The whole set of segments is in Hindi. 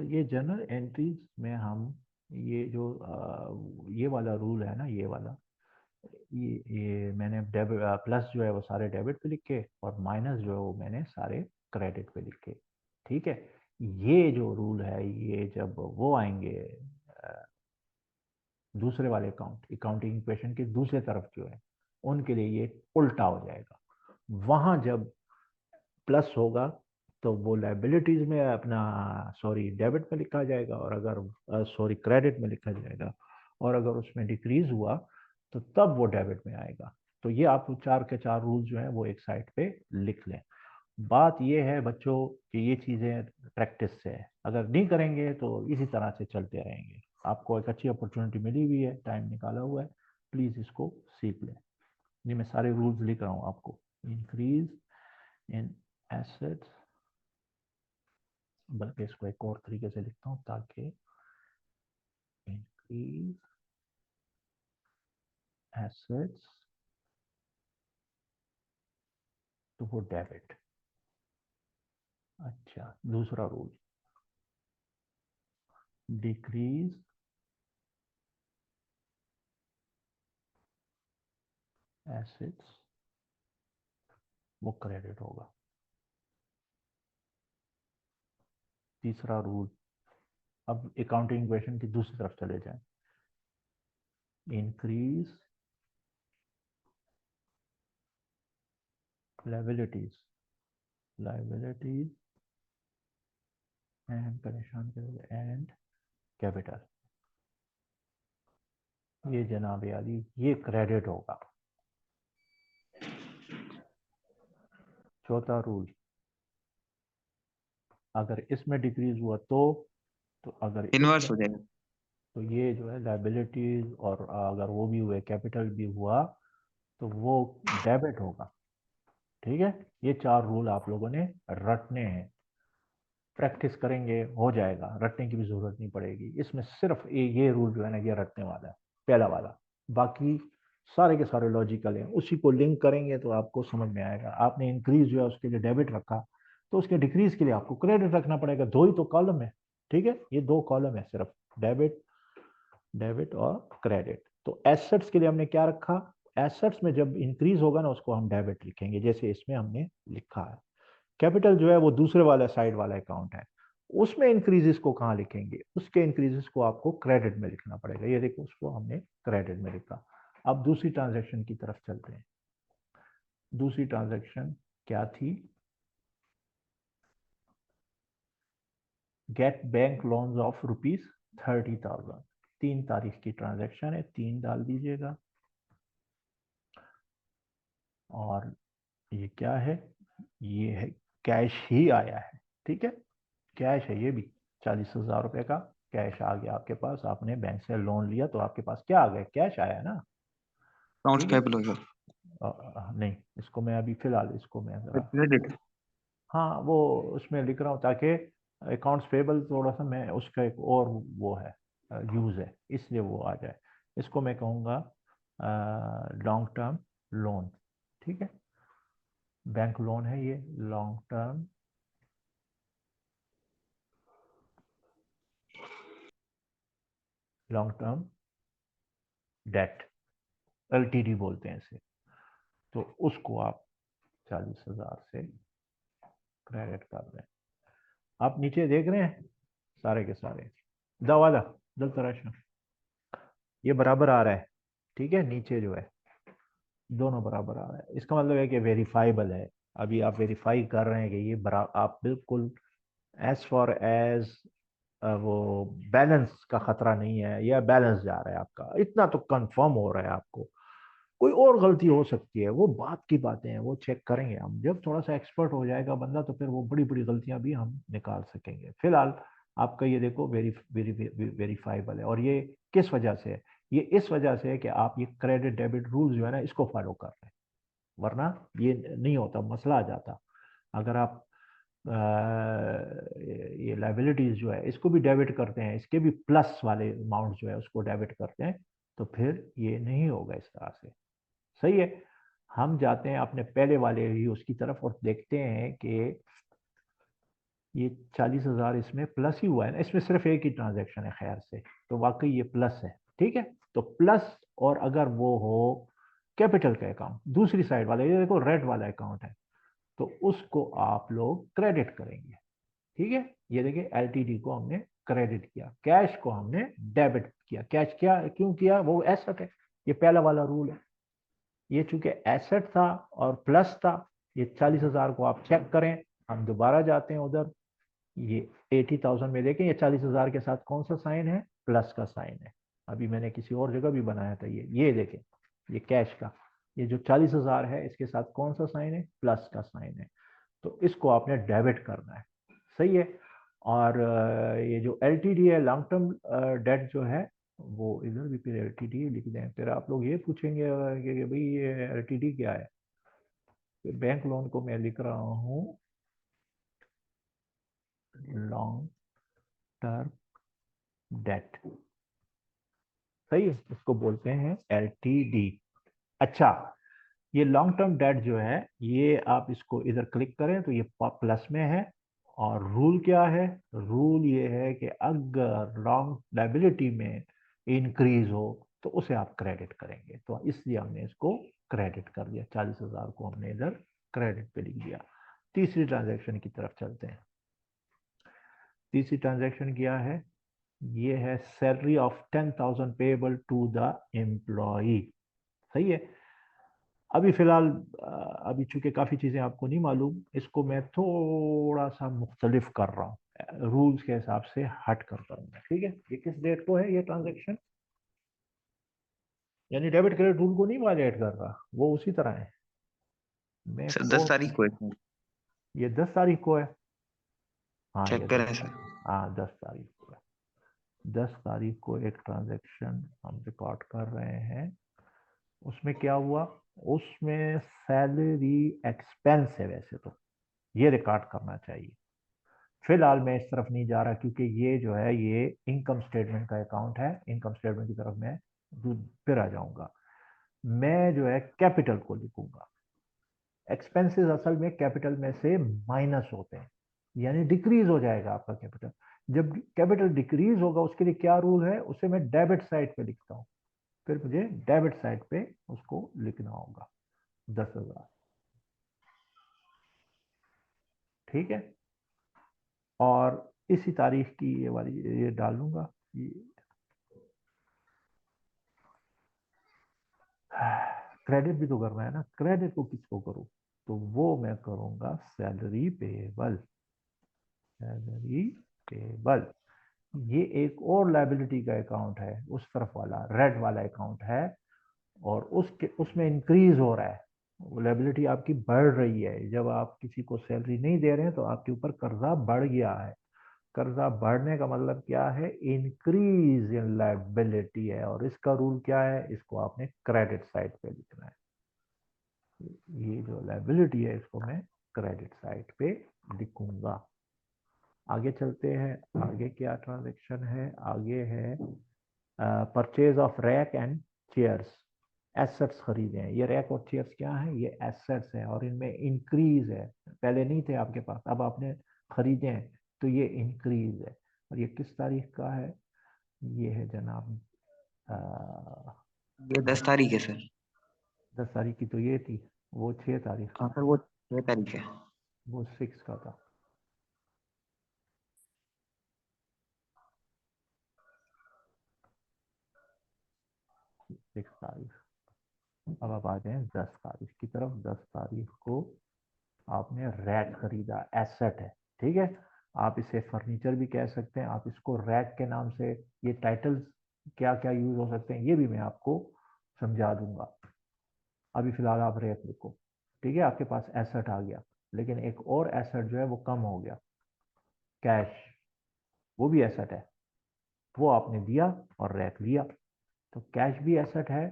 ये जनरल एंट्रीज में हम ये जो ये वाला रूल है ना, ये वाला, ये मैंने डेबिट प्लस जो है वो सारे डेबिट पे लिखे और माइनस जो है वो मैंने सारे क्रेडिट पे लिखे। ठीक है, ये जो रूल है ये जब वो आएंगे दूसरे वाले अकाउंटिंग इक्वेशन के दूसरे तरफ जो है उनके लिए ये उल्टा हो जाएगा। वहां जब प्लस होगा तो वो लाइबिलिटीज में अपना सॉरी डेबिट में लिखा जाएगा, और अगर सॉरी क्रेडिट में लिखा जाएगा, और अगर उसमें डिक्रीज हुआ तो तब वो डेबिट में आएगा। तो ये आप चार के चार रूल जो है वो एक साइड पे लिख लें। बात ये है बच्चों कि ये चीज़ें प्रैक्टिस से है, अगर नहीं करेंगे तो इसी तरह से चलते रहेंगे। आपको एक अच्छी अपॉर्चुनिटी मिली हुई है, टाइम निकाला हुआ है, प्लीज़ इसको सीख लें। ये मैं सारे रूल्स लिख रहा हूँ आपको। इंक्रीज इन एसेट्स, बल्कि इसको एक और तरीके से लिखता हूँ ताकि इंक्रीज एसेट्स तो वो डेबिट। अच्छा, दूसरा रूल, डिक्रीज एसेट्स वो क्रेडिट होगा। तीसरा रूल, अब अकाउंटिंग इक्वेशन की दूसरी तरफ चले जाएं। इंक्रीज लाइबिलिटीज, लाइबिलिटीज एंड परेशान एंड कैपिटल, ये जनाब याली ये क्रेडिट होगा। चौथा रूल, अगर इसमें डिक्रीज हुआ तो अगर इनवर्स इसमें, हो जाएगा। तो ये जो है लाइबिलिटीज और अगर वो भी हुए कैपिटल भी हुआ तो वो डेबिट होगा। ठीक है, ये चार रूल आप लोगों ने रटने हैं। प्रैक्टिस करेंगे हो जाएगा, रटने की भी जरूरत नहीं पड़ेगी। इसमें सिर्फ ये रूल जो है ना ये रटने वाला है, पहला वाला। बाकी सारे के सारे लॉजिकल हैं, उसी को लिंक करेंगे तो आपको समझ में आएगा। आपने इंक्रीज जो है उसके लिए डेबिट रखा, तो उसके डिक्रीज के लिए आपको क्रेडिट रखना पड़ेगा। दो ही तो कॉलम है, ठीक है, ये दो कॉलम है सिर्फ, डेबिट, डेबिट और क्रेडिट। तो एसेट्स के लिए हमने क्या रखा, एसेट्स में जब इंक्रीज होगा ना उसको हम डेबिट लिखेंगे, जैसे इसमें हमने लिखा है। कैपिटल जो है वो दूसरे वाला साइड वाला अकाउंट है, उसमें इंक्रीजेस को कहाँ लिखेंगे, उसके इंक्रीजेस को आपको क्रेडिट में लिखना पड़ेगा। ये देखो उसको हमने क्रेडिट में लिखा। अब दूसरी ट्रांजैक्शन की तरफ चलते हैं। दूसरी ट्रांजैक्शन क्या थी, गेट बैंक लोन्स ऑफ ₹30,000। 3 तारीख की ट्रांजैक्शन है, 3 डाल दीजिएगा। और ये क्या है, ये है कैश ही आया है। ठीक है, कैश है ये भी, 40,000 रुपए का कैश आ गया आपके पास। आपने बैंक से लोन लिया तो आपके पास क्या आ गया, कैश आया ना। अकाउंट्स ठीक है, पेबल होगा। नहीं इसको मैं अभी फिलहाल इसको मैं जरा, क्रेडिट। हाँ वो उसमें लिख रहा हूँ ताकि अकाउंट्स पेबल थोड़ा सा मैं उसका एक और वो है यूज है, इसलिए वो आ जाए। इसको मैं कहूँगा लॉन्ग टर्म लोन। ठीक है, बैंक लोन है ये, long term, long term debt, LTD बोलते हैं इसे। तो उसको आप 40,000 से क्रेडिट कर रहे हैं। आप नीचे देख रहे हैं सारे के सारे, दवाला दल तराशा, ये बराबर आ रहा है। ठीक है, नीचे जो है दोनों बराबर आ रहा है, इसका मतलब है कि वेरीफाइबल है। अभी आप वेरीफाई कर रहे हैं कि ये आप बिल्कुल एज फॉर एज वो बैलेंस का खतरा नहीं है, या बैलेंस जा रहा है आपका, इतना तो कंफर्म हो रहा है आपको। कोई और गलती हो सकती है, वो बात की बातें हैं, वो चेक करेंगे हम। जब थोड़ा सा एक्सपर्ट हो जाएगा बंदा तो फिर वो बड़ी बड़ी गलतियां भी हम निकाल सकेंगे। फिलहाल आपका ये देखो वेरीफाइबल है। और ये किस वजह से है, ये इस वजह से है कि आप ये क्रेडिट डेबिट रूल जो है ना इसको फॉलो कर रहे हैं, वरना ये नहीं होता, मसला आ जाता। अगर आप ये लाइबिलिटीज जो है इसको भी डेबिट करते हैं, इसके भी प्लस वाले अमाउंट जो है उसको डेबिट करते हैं, तो फिर ये नहीं होगा इस तरह से। सही है, हम जाते हैं अपने पहले वाले ही उसकी तरफ और देखते हैं कि ये 40,000 इसमें प्लस ही हुआ है ना, इसमें सिर्फ एक ही ट्रांजैक्शन है खैर से, तो वाकई ये प्लस है। ठीक है, तो प्लस, और अगर वो हो कैपिटल का अकाउंट, दूसरी साइड वाला, ये देखो रेड वाला अकाउंट है, तो उसको आप लोग क्रेडिट करेंगे। ठीक है, ये देखिए एलटीडी को हमने क्रेडिट किया, कैश को हमने डेबिट किया। कैश क्या क्यों किया, वो एसेट है, ये पहला वाला रूल है। ये चूंकि एसेट था और प्लस था, ये 40,000 को आप चेक करें, हम दोबारा जाते हैं उधर, ये 80,000 में देखें, ये 40,000 के साथ कौन सा साइन है, प्लस का साइन है। अभी मैंने किसी और जगह भी बनाया था, ये देखें, ये कैश का, ये जो 40,000 है इसके साथ कौन सा साइन है, प्लस का साइन है, तो इसको आपने डेबिट करना है। सही है। और ये जो एलटीडी है, लॉन्ग टर्म डेट जो है, वो इधर भी फिर एलटीडी लिख दें, फिर आप लोग ये पूछेंगे कि भाई ये एलटीडी क्या है। फिर बैंक लोन को मैं लिख रहा हूँ लॉन्ग टर्म डेट। सही है, इसको बोलते हैं एलटीडी। अच्छा, ये लॉन्ग टर्म डेट जो है, ये आप इसको इधर क्लिक करें तो ये प्लस में है। और रूल क्या है, रूल ये है कि अगर लॉन्ग लायबिलिटी में इंक्रीज हो तो उसे आप क्रेडिट करेंगे, तो इसलिए हमने इसको क्रेडिट कर दिया, 40,000 को हमने इधर क्रेडिट पे लिख दिया। तीसरी ट्रांजैक्शन की तरफ चलते हैं। तीसरी ट्रांजैक्शन क्या है, ये है salary of 10,000 payable to the employee. सही है। अभी फिलहाल अभी चूंकि काफ़ी चीज़ें आपको नहीं मालूम, इसको मैं थोड़ा सा मुख्तलिफ कर रहा हूँ, रूल्स के हिसाब से हट कर करूँगा। ठीक है, ये किस डेट को है ये ट्रांजेक्शन, यानी डेबिट क्रेडिट रूल को नहीं वायलेट कर रहा, वो उसी तरह है। मैं सर को 10 तारीख को है सर। ये 10 तारीख को है। हाँ ये चेक करें 10, सर। हाँ 10 तारीख को है। 10 तारीख को एक ट्रांजेक्शन हम रिकॉर्ड कर रहे हैं। उसमें क्या हुआ, उसमें सैलरी एक्सपेंस है, वैसे तो ये रिकॉर्ड करना चाहिए। फिलहाल मैं इस तरफ नहीं जा रहा, क्योंकि ये जो है ये इनकम स्टेटमेंट का अकाउंट है, इनकम स्टेटमेंट की तरफ मैं फिर आ जाऊंगा। मैं जो है कैपिटल को लिखूंगा। एक्सपेंसेस असल में कैपिटल में से माइनस होते हैं, यानी डिक्रीज हो जाएगा आपका कैपिटल। जब कैपिटल डिक्रीज होगा उसके लिए क्या रूल है, उसे मैं डेबिट साइड पे लिखता हूँ, फिर मुझे डेबिट साइड पे उसको लिखना होगा 10,000। ठीक है, और इसी तारीख की ये वाली ये डाल लूंगा। क्रेडिट भी तो करना है ना, क्रेडिट को किसको करूं, तो वो मैं करूंगा सैलरी पेबल। सैलरी पेबल, ये एक और लाइबिलिटी का अकाउंट है, उस तरफ वाला रेड वाला अकाउंट है, और उसके उसमें इंक्रीज हो रहा है, वो लाइबिलिटी आपकी बढ़ रही है। जब आप किसी को सैलरी नहीं दे रहे हैं तो आपके ऊपर कर्जा बढ़ गया है। कर्जा बढ़ने का मतलब क्या है, इंक्रीज इन लाइबिलिटी है, और इसका रूल क्या है, इसको आपने क्रेडिट साइड पे लिखना है। ये जो लाइबिलिटी है इसको मैं क्रेडिट साइड पे लिखूंगा। आगे चलते हैं, आगे क्या ट्रांजेक्शन है, आगे है purchase of rack and chairs. Assets खरीदे हैं, ये रैक और चेयर्स क्या है, ये एसेट्स हैं, और इनमें इंक्रीज है, पहले नहीं थे आपके पास, अब आपने खरीदे हैं, तो ये इंक्रीज है। और ये किस तारीख का है, ये है जनाब ये 10 तारीख है सर। 10 तारीख की तो ये थी, वो 6 तारीख हाँ का, सर, वो 6 तारीख है। वो 6 का था। 6 तारीख। अब आप आ जाए 10 तारीख की तरफ। 10 तारीख को आपने रैक खरीदा, एसेट है। ठीक है, आप इसे फर्नीचर भी कह सकते हैं, आप इसको रैक के नाम से, ये टाइटल्स क्या क्या यूज हो सकते हैं ये भी मैं आपको समझा दूंगा। अभी फिलहाल आप रैक लिखो। ठीक है, आपके पास एसेट आ गया, लेकिन एक और एसेट जो है वो कम हो गया, कैश, वो भी एसेट है, वो आपने दिया और रैक लिया, तो कैश भी एसेट है,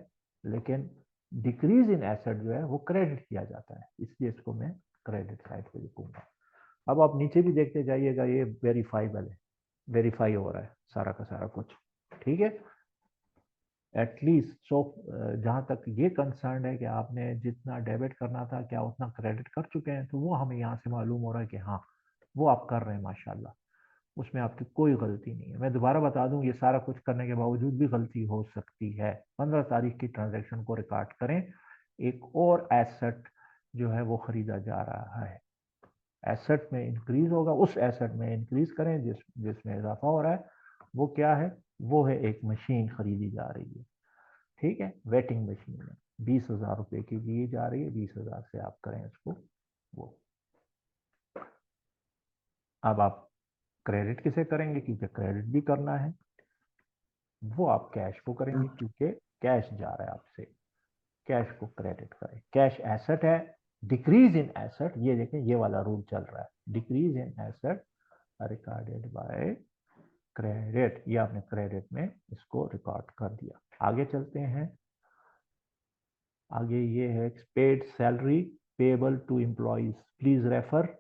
लेकिन डिक्रीज इन एसेट जो है वो क्रेडिट किया जाता है, इसलिए इसको मैं क्रेडिट साइड पे लिखूंगा। अब आप नीचे भी देखते जाइएगा, ये वेरीफाइबल है, वेरीफाई हो रहा है सारा का सारा कुछ। ठीक है, एटलीस्ट सो जहाँ तक ये कंसर्न है कि आपने जितना डेबिट करना था क्या उतना क्रेडिट कर चुके हैं, तो वो हमें यहाँ से मालूम हो रहा है कि हाँ वो आप कर रहे हैं माशाल्लाह, उसमें आपकी कोई गलती नहीं है। मैं दोबारा बता दूं, ये सारा कुछ करने के बावजूद भी गलती हो सकती है। 15 तारीख की ट्रांजैक्शन को रिकॉर्ड करें। एक और एसेट जो है वो खरीदा जा रहा है, एसेट में इंक्रीज होगा, उस एसेट में इंक्रीज करें जिसमें इजाफा हो रहा है। वो क्या है? वो है एक मशीन खरीदी जा रही है, ठीक है, वेटिंग मशीन है, 20,000 रुपए की दी जा रही है, 20,000 से आप करें इसको। वो अब आप क्रेडिट किसे करेंगे? क्योंकि क्रेडिट भी करना है, वो आप कैश को करेंगे, क्योंकि कैश जा रहा है आपसे, कैश को क्रेडिट करें। कैश एसेट है, डिक्रीज इन एसेट, ये देखें ये वाला रूल चल रहा है, decrease in asset recorded by credit, ये आपने क्रेडिट में इसको रिकॉर्ड कर दिया। आगे चलते हैं, आगे ये है paid salary payable to employees, please refer.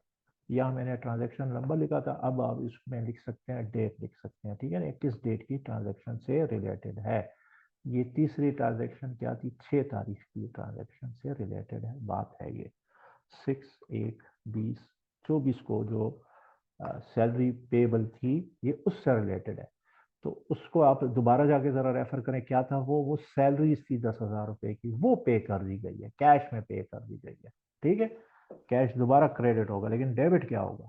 यहाँ मैंने ट्रांजैक्शन नंबर लिखा था, अब आप इसमें लिख सकते हैं डेट लिख सकते हैं, ठीक है ना, किस डेट की ट्रांजैक्शन से रिलेटेड है। ये तीसरी ट्रांजैक्शन क्या थी? 6 तारीख की ट्रांजैक्शन से रिलेटेड है बात है ये। 6/1/2024 को जो सैलरी पेबल थी ये उससे रिलेटेड है। तो उसको आप दोबारा जाके जरा रेफर करें, क्या था वो सैलरी थी 10,000 रुपए की, वो पे कर दी गई है, कैश में पे कर दी गई है, ठीक है। कैश दोबारा क्रेडिट होगा, लेकिन डेबिट क्या होगा?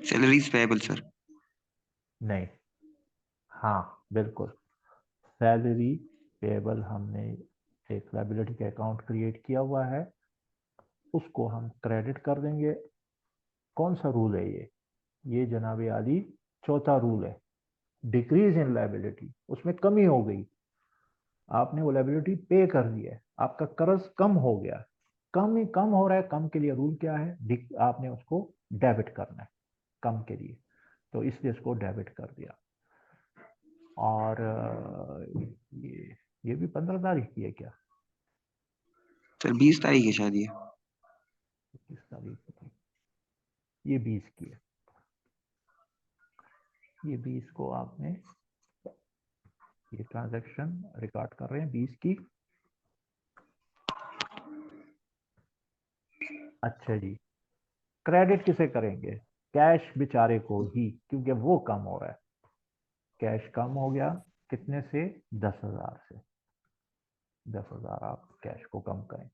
Salaries payable sir. नहीं, हाँ बिल्कुल, सैलरी पेबल हमने एक लायबिलिटी का अकाउंट क्रिएट किया हुआ है, उसको हम क्रेडिट कर देंगे। कौन सा रूल है ये जनाब आली चौथा रूल है, डिक्रीज इन लायबिलिटी, उसमें कमी हो गई, आपने वो लायबिलिटी पे कर दी है, आपका कर्ज कम हो गया, कम हो रहा है, कम के लिए रूल क्या है? आपने उसको डेबिट करना है कम के लिए, तो इसलिए इसको डेबिट कर दिया। और ये भी 15 तारीख की है क्या? सर 20 तारीख है शायद ये। किस तारीख की? ये 20 की है, ये 20 को आपने ये ट्रांजैक्शन रिकॉर्ड कर रहे हैं 20 की। अच्छा जी, क्रेडिट किसे करेंगे? कैश बेचारे को ही, क्योंकि वो कम हो रहा है, कैश कम हो गया, कितने से? 10,000 से, 10,000 आप कैश को कम करें।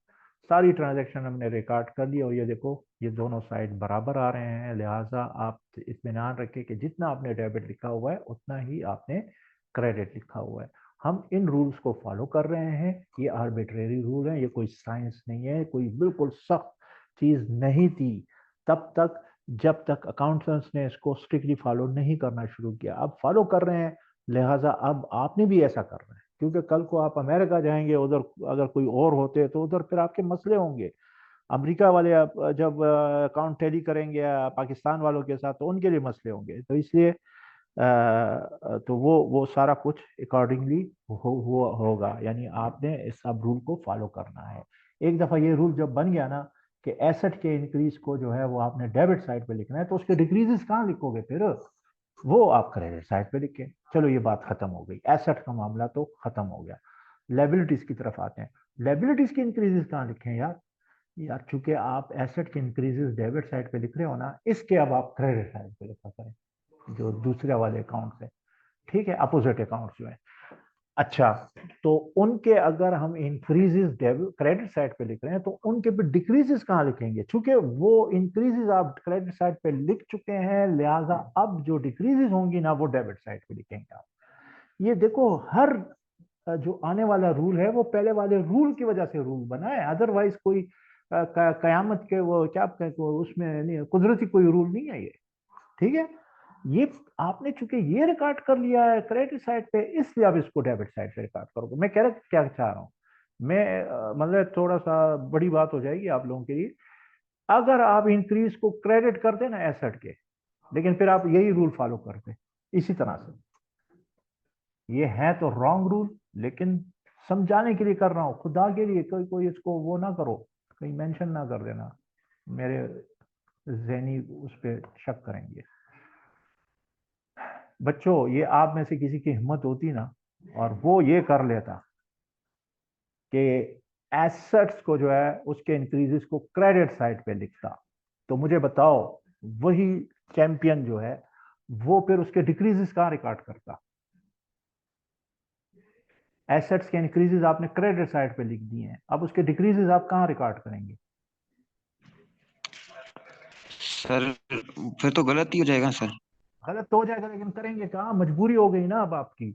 सारी ट्रांजैक्शन हमने रिकॉर्ड कर ली, और ये देखो ये दोनों साइड बराबर आ रहे हैं, लिहाजा आप इत्मीनान रखें कि जितना आपने डेबिट लिखा हुआ है उतना ही आपने क्रेडिट लिखा हुआ है। हम इन रूल्स को फॉलो कर रहे हैं, ये आर्बिट्रेरी रूल है, ये कोई साइंस नहीं है, कोई बिल्कुल सख्त चीज नहीं थी तब तक जब तक अकाउंटेंट्स ने इसको स्ट्रिक्टली फॉलो नहीं करना शुरू किया। अब फॉलो कर रहे हैं, लिहाजा अब आपने भी ऐसा करना है, क्योंकि कल को आप अमेरिका जाएंगे, उधर अगर कोई और होते तो उधर फिर आपके मसले होंगे। अमेरिका वाले जब अकाउंट टैली करेंगे पाकिस्तान वालों के साथ, तो उनके लिए मसले होंगे, तो इसलिए तो वो सारा कुछ अकॉर्डिंगली होगा, यानी आपने इस सब रूल को फॉलो करना है। एक दफा ये रूल जब बन गया ना कि एसेट के इंक्रीज को जो है वो आपने डेबिट साइड पे लिखना है, तो उसके डिक्रीजेस कहाँ लिखोगे फिर? वो आप क्रेडिट साइड पे लिखें। चलो ये बात खत्म हो गई, एसेट का मामला तो खत्म हो गया। लायबिलिटीज की तरफ आते हैं, लायबिलिटीज की इंक्रीजेस कहाँ लिखे हैं यार? यार चूंकि आप एसेट के इंक्रीजेस डेबिट साइड पे लिख रहे हो ना, इसके अब आप क्रेडिट साइड पे लिखा करें, जो दूसरे वाले अकाउंट है, ठीक है, अपोजिट अकाउंट जो है। अच्छा, तो उनके अगर हम इंक्रीजेस क्रेडिट साइड पे लिख रहे हैं, तो उनके पे डिक्रीजेस कहाँ लिखेंगे? चूंकि वो इंक्रीजेस आप क्रेडिट साइड पे लिख चुके हैं, लिहाजा अब जो डिक्रीजेस होंगी ना वो डेबिट साइड पे लिखेंगे आप। ये देखो, हर जो आने वाला रूल है वो पहले वाले रूल की वजह से रूल बना है, अदरवाइज कोई कयामत के वो क्या उसमें नहीं, कुदरती कोई रूल नहीं है ये, ठीक है। ये आपने चूंकि ये रिकॉर्ड कर लिया है क्रेडिट साइड पे, इसलिए आप इसको डेबिट साइड से रिकॉर्ड करोगे। मैं कह रहा क्या चाह रहा हूँ मैं, मतलब थोड़ा सा बड़ी बात हो जाएगी आप लोगों के लिए, अगर आप इंक्रीज को क्रेडिट करते ना एसेट के, लेकिन फिर आप यही रूल फॉलो करते इसी तरह से, ये है तो रॉन्ग रूल, लेकिन समझाने के लिए कर रहा हूं, खुदा के लिए कोई कोई इसको वो ना करो, कहीं मेंशन ना कर देना, मेरे जहनी उस पर शक करेंगे। बच्चों, ये आप में से किसी की हिम्मत होती ना और वो ये कर लेता कि एसेट्स को जो है उसके इंक्रीजेस को क्रेडिट साइड पे लिखता, तो मुझे बताओ वही चैंपियन जो है वो फिर उसके डिक्रीजेस कहाँ रिकॉर्ड करता? एसेट्स के इंक्रीजेस आपने क्रेडिट साइड पे लिख दिए हैं, अब उसके डिक्रीजेस आप कहाँ रिकॉर्ड करेंगे? सर फिर तो गलत ही हो जाएगा सर। गलत तो हो जाएगा, लेकिन करेंगे कहाँ, मजबूरी हो गई ना अब आपकी।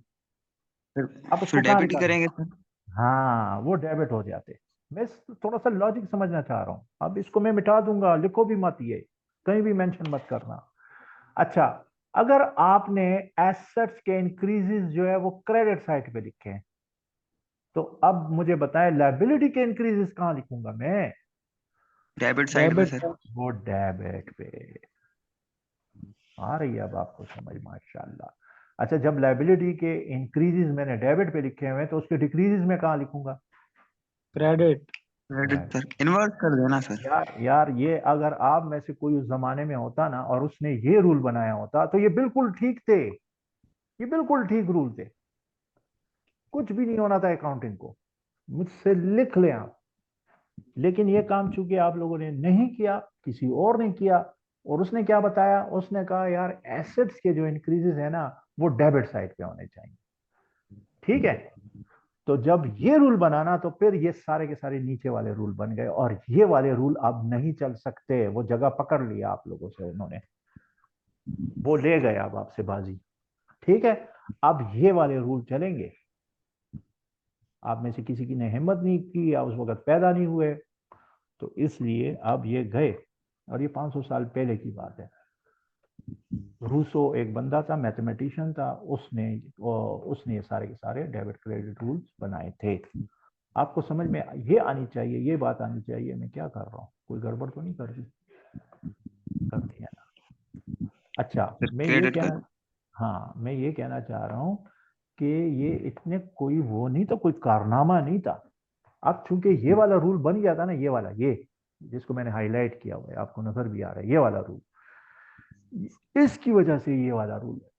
फिर अब फिर उसको कहाँ डेबिट ही रिकॉर्ड? करेंगे सर। हाँ, वो डेबिट हो जाते। मैं थोड़ा सा लॉजिक समझना चाह रहा हूँ, अब इसको मैं मिटा दूंगा, लिखो भी मत, ये कहीं भी मेंशन मत करना। अच्छा, अगर आपने एसेट्स के इंक्रीजेस जो है वो क्रेडिट साइड पे लिखे हैं, तो अब मुझे बताएं लायबिलिटी के इंक्रीजेस कहाँ लिखूंगा मैं? डेबिट साइड पे डेबिट सर। पे। वो डेबिट पे आ रही है अब आपको समझ, माशाल्लाह। अच्छा, जब लायबिलिटी के इंक्रीजेस मैंने डेबिट पे लिखे हुए हैं, तो उसके डिक्रीजेस में कहाँ लिखूंगा? Credit. Credit credit. Sir, invert कर देना सर। यार ये अगर आप में से कोई उस जमाने में होता ना और उसने ये रूल बनाया होता, तो ये बिल्कुल ठीक थे, ये बिल्कुल ठीक रूल थे, कुछ भी नहीं होना था अकाउंटिंग को, मुझसे लिख लें आप। लेकिन ये काम चूंकि आप लोगों ने नहीं किया, किसी और ने किया, और उसने क्या बताया, उसने कहा यार एसेट्स के जो इंक्रीजेस है ना वो डेबिट साइड पे होने चाहिए। ठीक है, तो जब ये रूल बनाना तो फिर ये सारे के सारे नीचे वाले रूल बन गए, और ये वाले रूल अब नहीं चल सकते, वो जगह पकड़ लिया आप लोगों से उन्होंने, वो ले गए अब आपसे बाजी। ठीक है, अब ये वाले रूल चलेंगे। आप में से किसी की ने हिम्मत नहीं की या उस वक्त पैदा नहीं हुए, तो इसलिए अब ये गए, और ये 500 साल पहले की बात है। रूसो एक बंदा था, मैथमेटिशियन था, उसने ये सारे के सारे डेबिट क्रेडिट रूल्स बनाए थे। आपको समझ में ये आनी चाहिए, ये बात आनी चाहिए मैं क्या कर रहा हूँ, कोई गड़बड़ तो नहीं कर दी? कर दी है ना? अच्छा, सर मैं ये क्रेडिट कर। कहना, हाँ मैं ये कहना चाह रहा हूँ कि ये इतने कोई वो नहीं था, कोई कारनामा नहीं था। अब चूंकि ये वाला रूल बन गया था ना, ये वाला, ये जिसको मैंने हाईलाइट किया हुआ है, आपको नजर भी आ रहा है ये वाला रूल, इसकी वजह से ये वाला रूल है,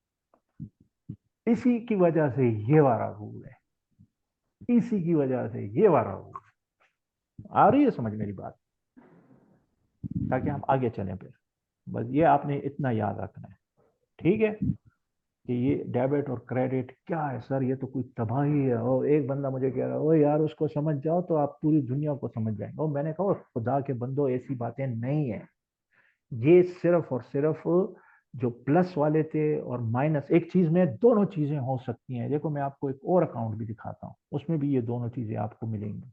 इसी की वजह से ये वाला रूल है, इसी की वजह से ये वाला रूल। आ रही है समझ मेरी बात? ताकि हम आगे चलें फिर, बस ये आपने इतना याद रखना है। ठीक है, कि ये डेबिट और क्रेडिट क्या है सर, ये तो कोई तबाही है। और एक बंदा मुझे कह रहा है, ओ यार उसको समझ जाओ तो आप पूरी दुनिया को समझ जाएंगे। और मैंने कहा खुदा के बंदो, ऐसी बातें नहीं है, ये सिर्फ और सिर्फ जो प्लस वाले थे और माइनस, एक चीज में दोनों चीजें हो सकती हैं। देखो मैं आपको एक और अकाउंट भी दिखाता हूँ, उसमें भी ये दोनों चीजें आपको मिलेंगी।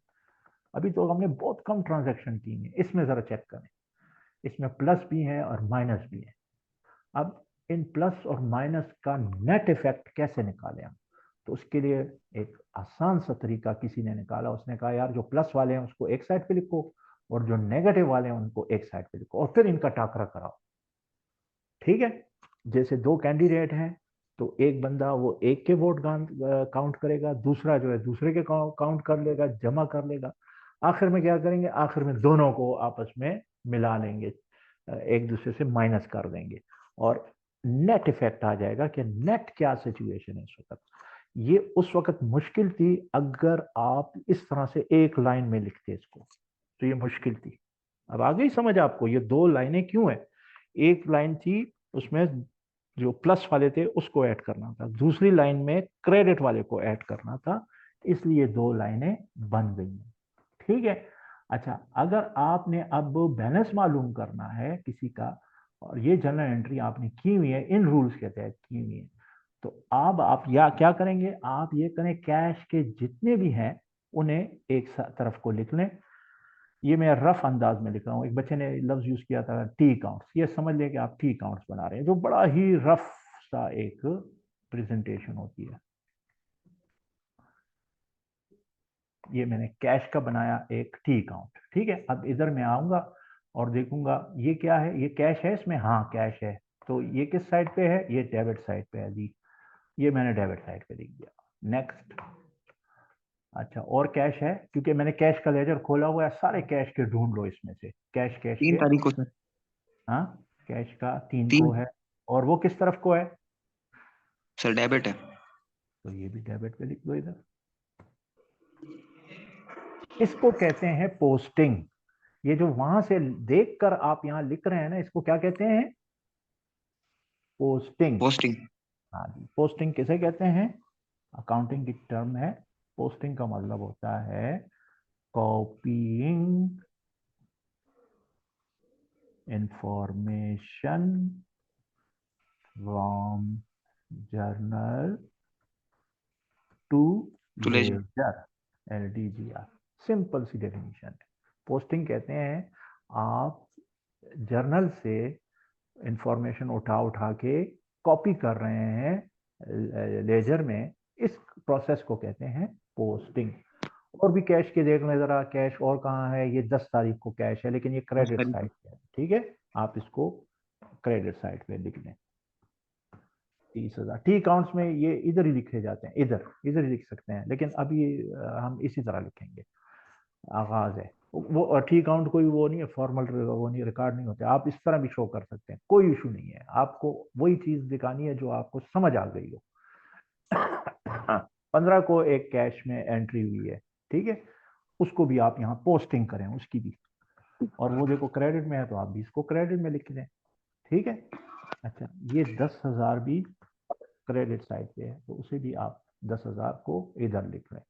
अभी तो हमने बहुत कम ट्रांजैक्शन की है, इसमें जरा चेक करें, इसमें प्लस भी है और माइनस भी है। अब इन प्लस और माइनस का नेट इफेक्ट कैसे निकालें हम? तो उसके लिए एक आसान सा तरीका किसी ने निकाला, उसने कहा यार जो प्लस वाले हैं उसको एक साइड पे लिखो, और जो नेगेटिव वाले हैं उनको एक साइड पे लिखो, और फिर इनका टाकरा कराओ। ठीक है, जैसे दो कैंडिडेट हैं, तो एक बंदा वो एक के वोट काउंट करेगा, दूसरा जो है दूसरे के काउंट कर लेगा, जमा कर लेगा। आखिर में क्या करेंगे, आखिर में दोनों को आपस में मिला लेंगे, एक दूसरे से माइनस कर देंगे, और नेट इफेक्ट आ जाएगा कि नेट क्या सिचुएशन है इस वक्त। ये उस वक्त मुश्किल थी, अगर आप इस तरह से एक लाइन में लिखते इसको, तो ये मुश्किल थी। अब आ गई समझ आपको, ये दो लाइनें क्यों है? एक लाइन थी उसमें जो प्लस वाले थे उसको ऐड करना था, दूसरी लाइन में क्रेडिट वाले को ऐड करना था, इसलिए दो लाइनें बन गई हैं। ठीक है, अच्छा, अगर आपने अब बैलेंस मालूम करना है किसी का, और ये जर्नल एंट्री आपने की हुई है, इन रूल्स के तहत की हुई है, तो अब आप या क्या करेंगे, आप ये करें कैश के जितने भी हैं उन्हें एक तरफ को लिख लें। ये मैं रफ अंदाज में लिख रहा हूँ, एक बच्चे ने लफ्ज यूज किया था टी काउंट्स, ये समझ लें कि आप टी काउंट्स बना रहे हैं, जो बड़ा ही रफ सा एक प्रेजेंटेशन होती है। ये मैंने कैश का बनाया एक टी काउंट। ठीक है, अब इधर मैं आऊंगा और देखूंगा ये क्या है, ये कैश है इसमें, हाँ कैश है, तो ये किस साइड पे है, ये डेबिट साइड पे है जी, ये मैंने डेबिट साइड पे लिख दिया। नेक्स्ट। अच्छा, और कैश है, क्योंकि मैंने कैश का लेजर खोला हुआ है, सारे कैश के ढूंढ लो इसमें से, कैश कैश तीन के। तारीख को सर। हाँ, कैश का 3 को तीन। है, और वो किस तरफ को है? सर डेबिट है। तो ये भी डेबिट पे लिख दो इधर। इसको कहते हैं पोस्टिंग, ये जो वहां से देखकर आप यहाँ लिख रहे हैं ना, इसको क्या कहते हैं? पोस्टिंग। पोस्टिंग। हाँ जी, पोस्टिंग किसे कहते हैं? अकाउंटिंग की टर्म है। पोस्टिंग का मतलब होता है copying information from journal to to ledger. Ledger, LDGR। Simple सी डेफिनेशन है। पोस्टिंग कहते हैं आप जर्नल से इंफॉर्मेशन उठा उठा के कॉपी कर रहे हैं लेजर में, इस प्रोसेस को कहते हैं पोस्टिंग। और भी कैश के देख लें जरा, कैश और कहाँ है? ये 10 तारीख को कैश है, लेकिन ये क्रेडिट साइड पे है, ठीक है? आप इसको क्रेडिट साइड पे लिख लें। 30,000 टी अकाउंट्स में ये इधर ही लिखे जाते हैं, इधर इधर ही लिख सकते हैं, लेकिन अभी हम इसी तरह लिखेंगे। आगाज है वो, टी अकाउंट कोई वो नहीं है, फॉर्मल वो नहीं, रिकॉर्ड नहीं होते। आप इस तरह भी शो कर सकते हैं, कोई इशू नहीं है। आपको वही चीज दिखानी है जो आपको समझ आ गई हो। 15 को एक कैश में एंट्री हुई है, ठीक है? उसको भी आप यहाँ पोस्टिंग करें, उसकी भी। और वो देखो क्रेडिट में है, तो आप भी इसको क्रेडिट में लिख दें, ठीक है? अच्छा, ये 10,000 भी क्रेडिट साइड पे है, तो उसे भी आप 10,000 को इधर लिख लें।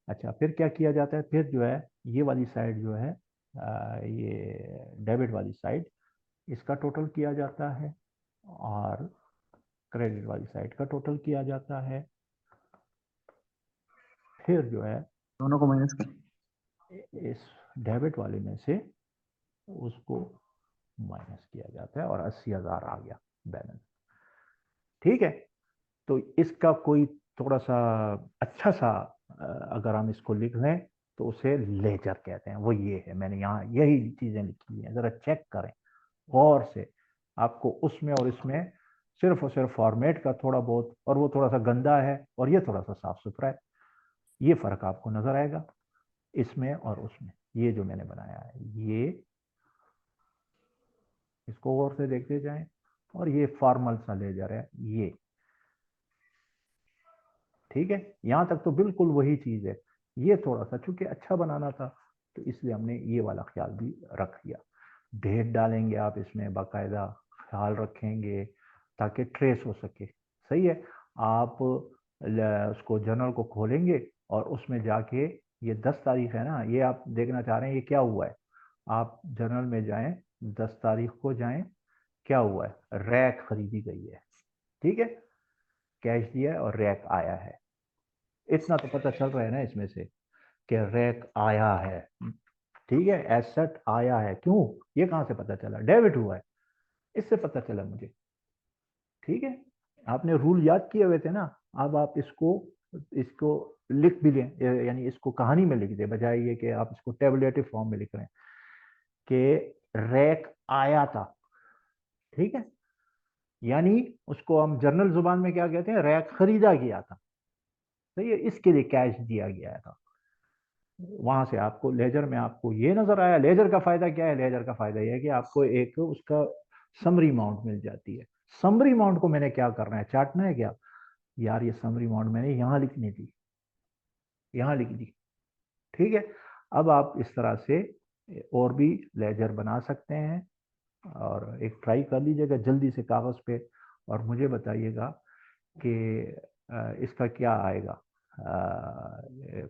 अच्छा, फिर क्या किया जाता है? फिर जो है ये वाली साइड जो है ये डेबिट वाली साइड, इसका टोटल किया जाता है, और क्रेडिट वाली साइड का टोटल किया जाता है। फिर जो है दोनों को माइनस कर। इस डेबिट वाले में से उसको माइनस किया जाता है, और 80,000 आ गया बैलेंस, ठीक है? तो इसका कोई थोड़ा सा अच्छा सा अगर हम इसको लिख लें तो उसे लेजर कहते हैं। वो ये है, मैंने यहाँ यही चीजें लिखी हैं, जरा चेक करें गौर से। आपको उसमें और इसमें सिर्फ और सिर्फ फॉर्मेट का थोड़ा बहुत, और वो थोड़ा सा गंदा है और ये थोड़ा सा साफ सुथरा है, ये फर्क आपको नजर आएगा इसमें और उसमें। ये जो मैंने बनाया है, ये इसको गौर से देखते जाएं, और ये फॉर्मल सा लेजर है ये, ठीक है? यहां तक तो बिल्कुल वही चीज है। ये थोड़ा सा चूंकि अच्छा बनाना था, तो इसलिए हमने ये वाला ख्याल भी रख लिया। डेट डालेंगे आप इसमें बाकायदा, ख्याल रखेंगे ताकि ट्रेस हो सके, सही है? आप उसको जर्नल को खोलेंगे और उसमें जाके, ये 10 तारीख है ना, ये आप देखना चाह रहे हैं ये क्या हुआ है, आप जर्नल में जाएं, 10 तारीख को जाएं, क्या हुआ है? रैक खरीदी गई है, ठीक है? कैश दिया है और रैक आया है। इतना तो पता चल रहा है ना इसमें से कि रैक आया है, ठीक है? एसेट आया है। क्यों? ये कहां से पता चला? डेबिट हुआ है, इससे पता चला मुझे, ठीक है? आपने रूल याद किए हुए थे ना, अब आप इसको इसको लिख भी लें, यानी इसको कहानी में लिख दे, बजाय ये कि आप इसको टेबुलेटिव फॉर्म में लिख रहे हैं कि रैक आया था, ठीक है? यानी उसको हम जनरल जुबान में क्या कहते हैं? रैक खरीदा गया था, सही है? इसके लिए कैश दिया गया था। वहां से आपको लेजर में आपको ये नजर आया। लेजर का फायदा क्या है? लेजर का फायदा यह है कि आपको एक उसका समरी अमाउंट मिल जाती है। समरी अमाउंट को मैंने क्या करना है? चाटना है क्या? यार ये समरी अमाउंट मैंने यहाँ लिखनी थी, यहाँ लिख दी, ठीक है? अब आप इस तरह से और भी लेजर बना सकते हैं, और एक ट्राई कर लीजिएगा जल्दी से कागज पे, और मुझे बताइएगा कि इसका क्या आएगा,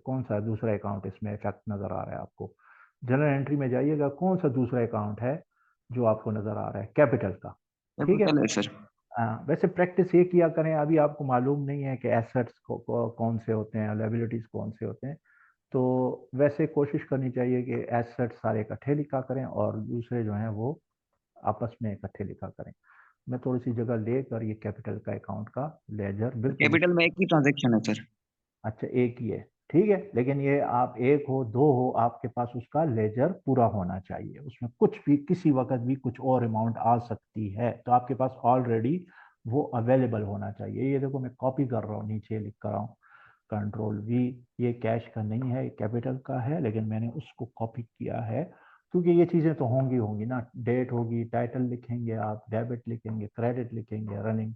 कौन सा दूसरा अकाउंट इसमें इफेक्ट नजर आ रहा है आपको? जनरल एंट्री में जाइएगा, कौन सा दूसरा अकाउंट है जो आपको नजर आ रहा है? कैपिटल का, ठीक है? कैपिटल है सर। वैसे प्रैक्टिस ये किया करें, अभी आपको मालूम नहीं है कि एसेट्स कौन से होते हैं, लायबिलिटीज कौन से होते हैं, तो वैसे कोशिश करनी चाहिए कि एसेट्स सारे इकट्ठे लिखा करें और दूसरे जो हैं वो आपस में इकट्ठे लिखा करें। मैं थोड़ी सी जगह लेकर ये कैपिटल का अकाउंट का लेजर बिल्कुल। कैपिटल में एक ही ट्रांजेक्शन है सर। अच्छा, एक ही है, ठीक है, लेकिन ये आप एक हो दो हो, आपके पास उसका लेजर पूरा होना चाहिए। उसमें कुछ भी किसी वक्त भी कुछ और अमाउंट आ सकती है, तो आपके पास ऑलरेडी वो अवेलेबल होना चाहिए। ये देखो मैं कॉपी कर रहा हूँ, नीचे लिख कर रहा हूँ, Ctrl+V। ये कैश का नहीं है, कैपिटल का है, लेकिन मैंने उसको कॉपी किया है क्योंकि ये चीज़ें तो होंगी होंगी ना। डेट होगी, टाइटल लिखेंगे आप, डेबिट लिखेंगे, क्रेडिट लिखेंगे, रनिंग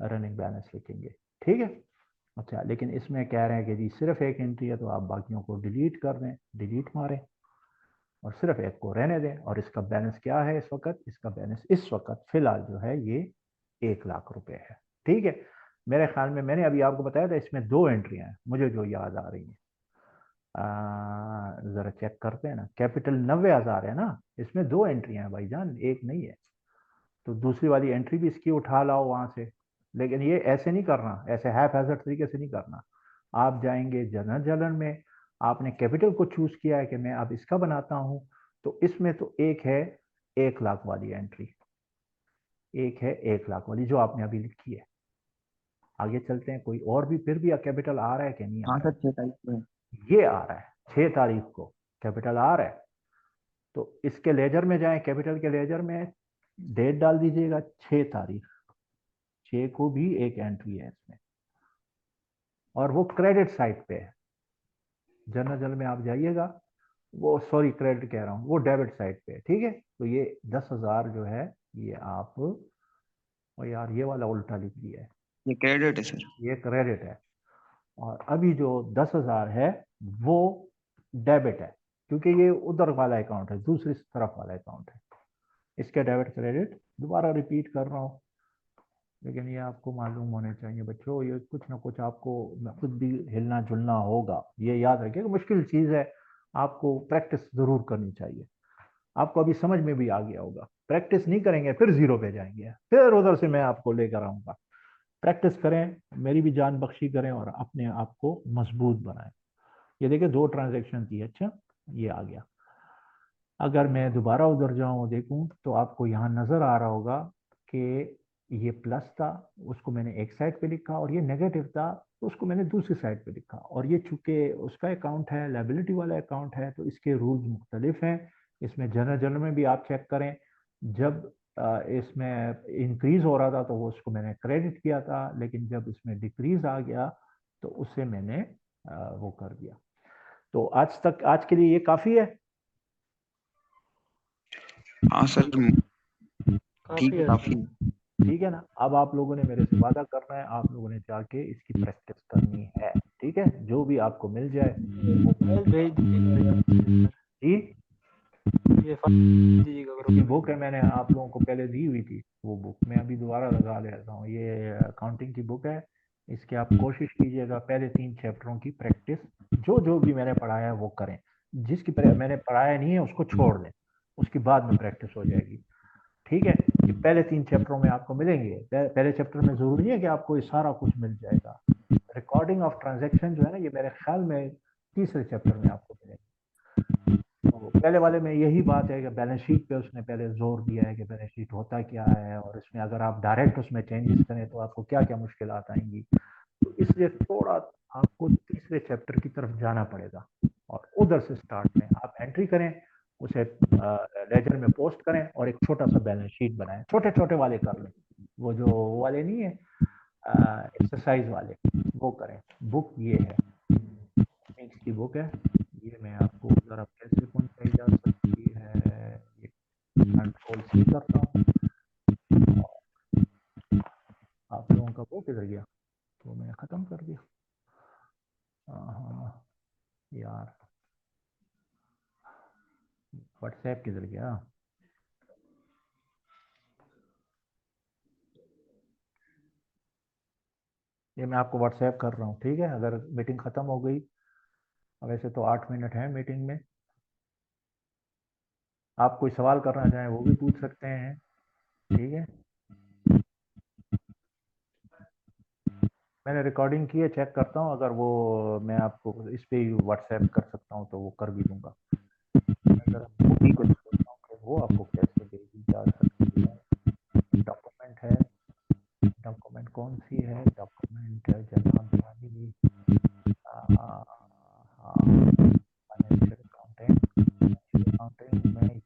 रनिंग बैलेंस लिखेंगे, ठीक है? अच्छा, लेकिन इसमें कह रहे हैं कि जी सिर्फ एक एंट्री है, तो आप बाकियों को डिलीट कर दें, डिलीट मारें। और सिर्फ एक को रहने दें। और इसका बैलेंस क्या है इस वक्त? इसका बैलेंस इस वक्त फिलहाल जो है ये 1 लाख रुपए है। ठीक है, मेरे ख्याल में मैंने अभी आपको बताया था इसमें 2 एंट्रियां हैं मुझे जो याद आ रही हैं। जरा चेक करते हैं ना, कैपिटल 90,000 है ना, इसमें 2 एंट्रियां हैं भाईजान, एक नहीं है। तो दूसरी वाली एंट्री भी इसकी उठा लाओ वहां से। लेकिन ये ऐसे नहीं करना, ऐसे हैफ हैजर्ड तरीके से नहीं करना। आप जाएंगे जनरल जनरल में, आपने कैपिटल को चूज किया है कि मैं अब इसका बनाता हूं, तो इसमें तो एक है 1 लाख वाली एंट्री, एक है 1 लाख वाली जो आपने अभी लिखी है। आगे चलते हैं, कोई और भी फिर भी कैपिटल आ रहा है कि नहीं आ हाँ रहा सर, 6 तारीख को है। है? ये आ रहा है 6 तारीख को कैपिटल आ रहा है। तो इसके लेजर में जाएं, कैपिटल के लेजर में डेट डाल दीजिएगा 6 तारीख। 6 को भी एक एंट्री है इसमें, और वो क्रेडिट साइड पे है। जनरल जनरल में आप जाइएगा, वो सॉरी क्रेडिट कह रहा हूँ, वो डेबिट साइड पे है। ठीक है, तो ये 10,000 जो है ये आप, और यार ये वाला उल्टा लिख दिया है, ये क्रेडिट है सर। ये क्रेडिट है। और अभी जो 10,000 है वो डेबिट है, क्योंकि ये उधर वाला अकाउंट है, दूसरी तरफ वाला अकाउंट है। इसके डेबिट क्रेडिट दोबारा रिपीट कर रहा हूँ, लेकिन ये आपको मालूम होने चाहिए बच्चों, ये कुछ ना कुछ आपको खुद भी हिलना जुलना होगा। ये याद रखिए, मुश्किल चीज़ है, आपको प्रैक्टिस ज़रूर करनी चाहिए। आपको अभी समझ में भी आ गया होगा, प्रैक्टिस नहीं करेंगे फिर जीरो पे जाएंगे, फिर उधर से मैं आपको लेकर आऊँगा। प्रैक्टिस करें, मेरी भी जान बख्शी करें और अपने आप को मजबूत बनाएं। ये देखिए 2 ट्रांजेक्शन की, अच्छा ये आ गया। अगर मैं दोबारा उधर जाऊं देखूं तो आपको यहाँ नजर आ रहा होगा कि ये प्लस था, उसको मैंने एक साइड पे लिखा, और ये नेगेटिव था तो उसको मैंने दूसरी साइड पे लिखा। और ये चूंकि उसका अकाउंट है, लाइबिलिटी वाला अकाउंट है, तो इसके रूल्स मुख्तलिफ हैं। इसमें जनरल जनरल में भी आप चेक करें, जब इसमें इंक्रीज हो रहा था तो वो उसको मैंने क्रेडिट किया था, लेकिन जब इसमें डिक्रीज आ गया तो उसे मैंने वो कर दिया। तो आज तक, आज के लिए ये काफ़ी है। हाँ सर, ठीक काफी है, है काफी। सर। ठीक है ना, अब आप लोगों ने मेरे से वादा करना है, आप लोगों ने जाके इसकी प्रैक्टिस करनी है। ठीक है, जो भी आपको मिल जाए वो फाइल भेज दीजिएगा सर। जी। ये फाइल भेज दीजिएगा ये ग्रुप बुक में। है, मैंने आप लोगों को पहले दी हुई थी, वो बुक मैं अभी दोबारा लगा लेता हूँ। ये अकाउंटिंग की बुक है, इसकी आप कोशिश कीजिएगा पहले 3 चैप्टरों की प्रैक्टिस, जो जो भी मैंने पढ़ाया है वो करें। जिसकी मैंने पढ़ाया नहीं है उसको छोड़ दें, उसकी बाद में प्रैक्टिस हो जाएगी। ठीक है, ये पहले 3 चैप्टरों में आपको मिलेंगे। पहले चैप्टर में जरूरी नहीं है कि आपको ये सारा कुछ मिल जाएगा। रिकॉर्डिंग ऑफ ट्रांजैक्शन जो है ना, ये मेरे ख्याल में तीसरे चैप्टर में आपको मिलेगा। तो पहले वाले में यही बात है कि बैलेंस शीट पे उसने पहले जोर दिया है कि बैलेंस शीट होता क्या है, और इसमें अगर आप डायरेक्ट उसमें चेंजेस करें तो आपको क्या क्या मुश्किलात आएंगी। तो इसलिए थोड़ा आपको तीसरे चैप्टर की तरफ जाना पड़ेगा, और उधर से स्टार्ट में आप एंट्री करें, उसे लेजर में पोस्ट करें, और एक छोटा सा बैलेंस शीट बनाएं। छोटे छोटे वाले कर लें, वो जो वो वाले नहीं है एक्सरसाइज वाले, वो करें। बुक ये है, टेक्निक्स की बुक है। ये मैं आपको जरा कैसे पहुंचाई जा सकती है, ये कंट्रोल C करता हूँ। आप लोगों का वो किधर गया? तो मैंने ख़त्म कर दिया। हाँ यार, व्हाट्सएप किधर गया? ये मैं आपको व्हाट्सएप कर रहा हूँ, ठीक है? अगर मीटिंग ख़त्म हो गई, वैसे तो 8 मिनट है मीटिंग में, आप कोई सवाल करना चाहें वो भी पूछ सकते हैं। ठीक है, मैंने रिकॉर्डिंग की है, चेक करता हूँ, अगर वो मैं आपको इस पे ही व्हाट्सएप कर सकता हूँ तो वो कर भी दूंगा। मैं ज़रा बुक ठीक है। सोचता हूँ कि वो आपको कैसे भेजी जा सकती है। डॉक्यूमेंट है, डॉक्यूमेंट कौन सी है? डॉक्यूमेंट है जनाब वाली, फाइनेंशियल अकाउंटिंग, अकाउंटिंग में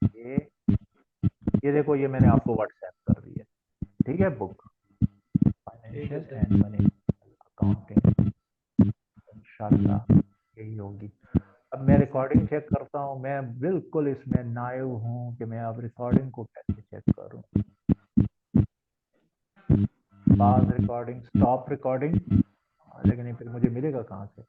ये देखो, ये मैंने आपको व्हाट्सएप कर दी है। ठीक है, बुक ठीक है financial sir. And money accounting, इंशाल्लाह यही होगी। अब मैं रिकॉर्डिंग चेक करता हूँ, मैं बिल्कुल इसमें नाइव हूँ कि मैं अब रिकॉर्डिंग को कैसे चेक करूँ। पास रिकॉर्डिंग, स्टॉप रिकॉर्डिंग, लेकिन ये फिर मुझे मिलेगा कहाँ से?